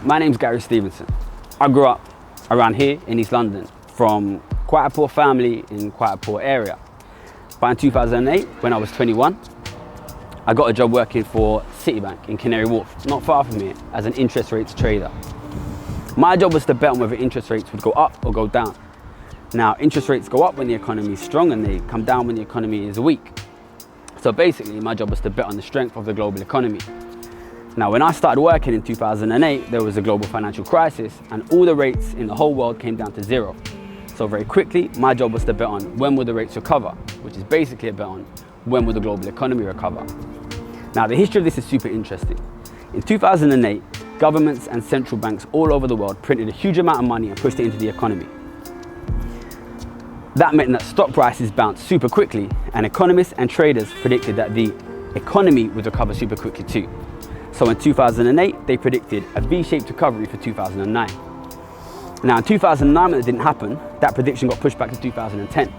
My name's Gary Stevenson. I grew up around here in East London from quite a poor family in quite a poor area. But in 2008, when I was 21, I got a job working for Citibank in Canary Wharf, not far from here, as an interest rates trader. My job was to bet on whether interest rates would go up or go down. Now, interest rates go up when the economy is strong and they come down when the economy is weak. So basically, my job was to bet on the strength of the global economy. Now, when I started working in 2008, there was a global financial crisis and all the rates in the whole world came down to zero. So very quickly, my job was to bet on when will the rates recover, which is basically a bet on when will the global economy recover. Now, the history of this is super interesting. In 2008, governments and central banks all over the world printed a huge amount of money and pushed it into the economy. That meant that stock prices bounced super quickly, and economists and traders predicted that the economy would recover super quickly too. So in 2008, they predicted a V-shaped recovery for 2009. Now in 2009, when it didn't happen, that prediction got pushed back to 2010.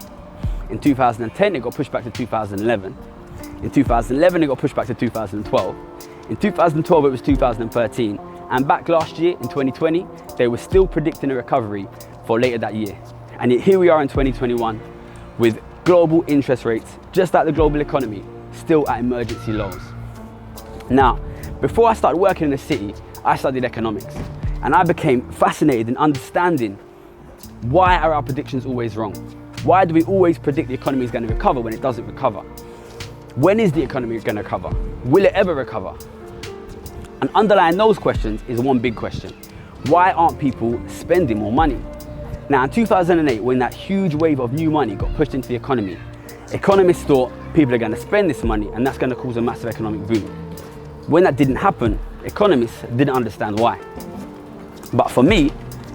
In 2010, it got pushed back to 2011. In 2011, it got pushed back to 2012. In 2012, it was 2013. And back last year, in 2020, they were still predicting a recovery for later that year. And yet here we are in 2021 with global interest rates, just like the global economy, still at emergency lows. Now, before I started working in the city, I studied economics. And I became fascinated in understanding why are our predictions always wrong? Why do we always predict the economy is going to recover when it doesn't recover? When is the economy going to recover? Will it ever recover? And underlying those questions is one big question. Why aren't people spending more money? Now in 2008, when that huge wave of new money got pushed into the economy, economists thought people are going to spend this money and that's going to cause a massive economic boom. When that didn't happen, economists didn't understand why. But for me,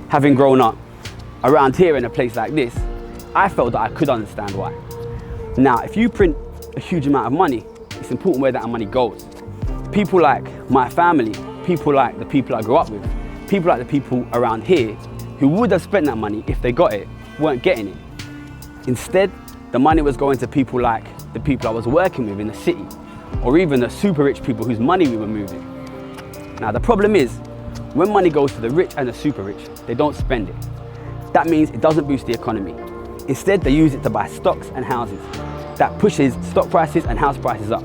having grown up around here in a place like this, I felt that I could understand why. Now, if you print a huge amount of money, it's important where that money goes. People like my family, people like the people I grew up with, people like the people around here who would have spent that money if they got it, weren't getting it. Instead, the money was going to people like the people I was working with in the city, or even the super rich people whose money we were moving. Now, the problem is, when money goes to the rich and the super rich, they don't spend it. That means it doesn't boost the economy. Instead, they use it to buy stocks and houses. That pushes stock prices and house prices up.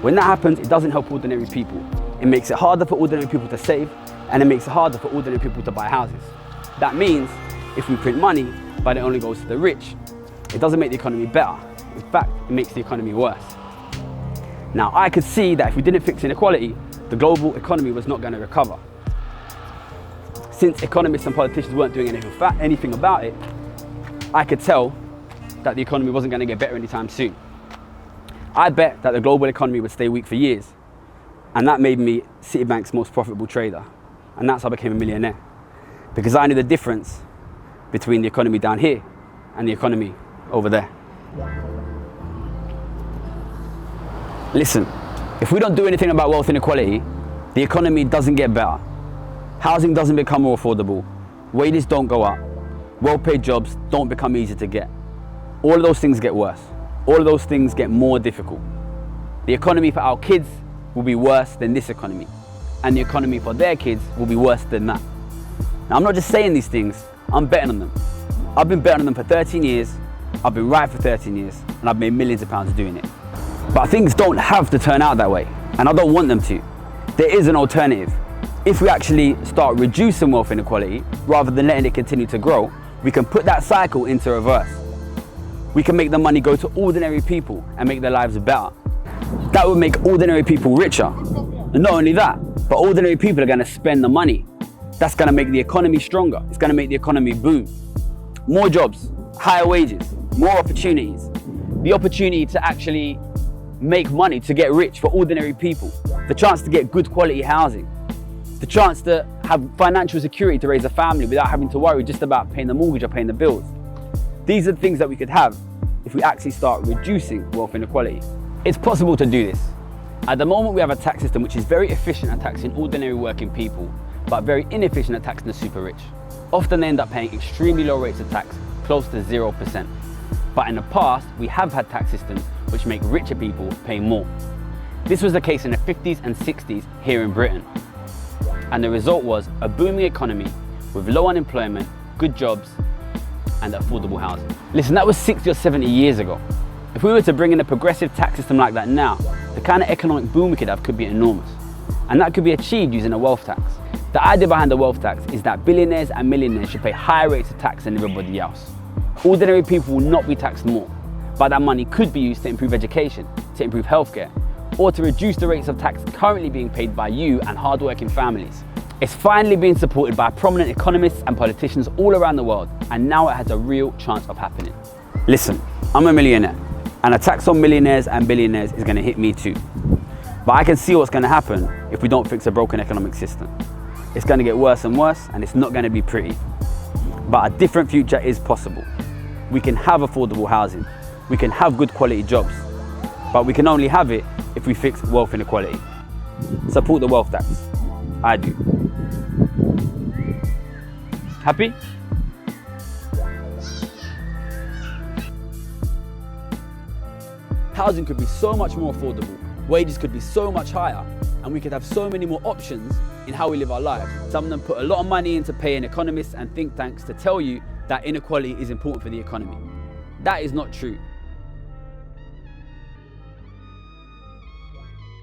When that happens, it doesn't help ordinary people. It makes it harder for ordinary people to save, and it makes it harder for ordinary people to buy houses. That means if we print money, but it only goes to the rich, it doesn't make the economy better. In fact, it makes the economy worse. Now, I could see that if we didn't fix inequality, the global economy was not going to recover. Since economists and politicians weren't doing anything about it, I could tell that the economy wasn't going to get better anytime soon. I bet that the global economy would stay weak for years, and that made me Citibank's most profitable trader. And that's how I became a millionaire, because I knew the difference between the economy down here and the economy over there. Listen, if we don't do anything about wealth inequality, the economy doesn't get better. Housing doesn't become more affordable. Wages don't go up. Well-paid jobs don't become easier to get. All of those things get worse. All of those things get more difficult. The economy for our kids will be worse than this economy. And the economy for their kids will be worse than that. Now, I'm not just saying these things, I'm betting on them. I've been betting on them for 13 years, I've been right for 13 years, and I've made millions of pounds doing it. But things don't have to turn out that way, and I don't want them to. There is an alternative. If we actually start reducing wealth inequality, rather than letting it continue to grow, we can put that cycle into reverse. We can make the money go to ordinary people and make their lives better. That would make ordinary people richer. And not only that, but ordinary people are going to spend the money. That's going to make the economy stronger. It's going to make the economy boom. More jobs, higher wages, more opportunities. The opportunity to actually make money, to get rich for ordinary people. The chance to get good quality housing. The chance to have financial security to raise a family without having to worry just about paying the mortgage or paying the bills. These are the things that we could have if we actually start reducing wealth inequality. It's possible to do this. At the moment, we have a tax system which is very efficient at taxing ordinary working people, but very inefficient at taxing the super rich. Often they end up paying extremely low rates of tax, close to 0%. But in the past, we have had tax systems which make richer people pay more. This was the case in the 50s and 60s here in Britain. And the result was a booming economy with low unemployment, good jobs, and affordable housing. Listen, that was 60 or 70 years ago. If we were to bring in a progressive tax system like that now, the kind of economic boom we could have could be enormous. And that could be achieved using a wealth tax. The idea behind the wealth tax is that billionaires and millionaires should pay higher rates of tax than everybody else. Ordinary people will not be taxed more, but that money could be used to improve education, to improve healthcare, or to reduce the rates of tax currently being paid by you and hardworking families. It's finally being supported by prominent economists and politicians all around the world, and now it has a real chance of happening. Listen, I'm a millionaire, and a tax on millionaires and billionaires is going to hit me too. But I can see what's going to happen if we don't fix a broken economic system. It's going to get worse and worse, and it's not going to be pretty. But a different future is possible. We can have affordable housing. We can have good quality jobs. But we can only have it if we fix wealth inequality. Support the wealth tax. I do. Happy? Housing could be so much more affordable, wages could be so much higher, and we could have so many more options in how we live our lives. Some of them put a lot of money into paying economists and think tanks to tell you that inequality is important for the economy. That is not true.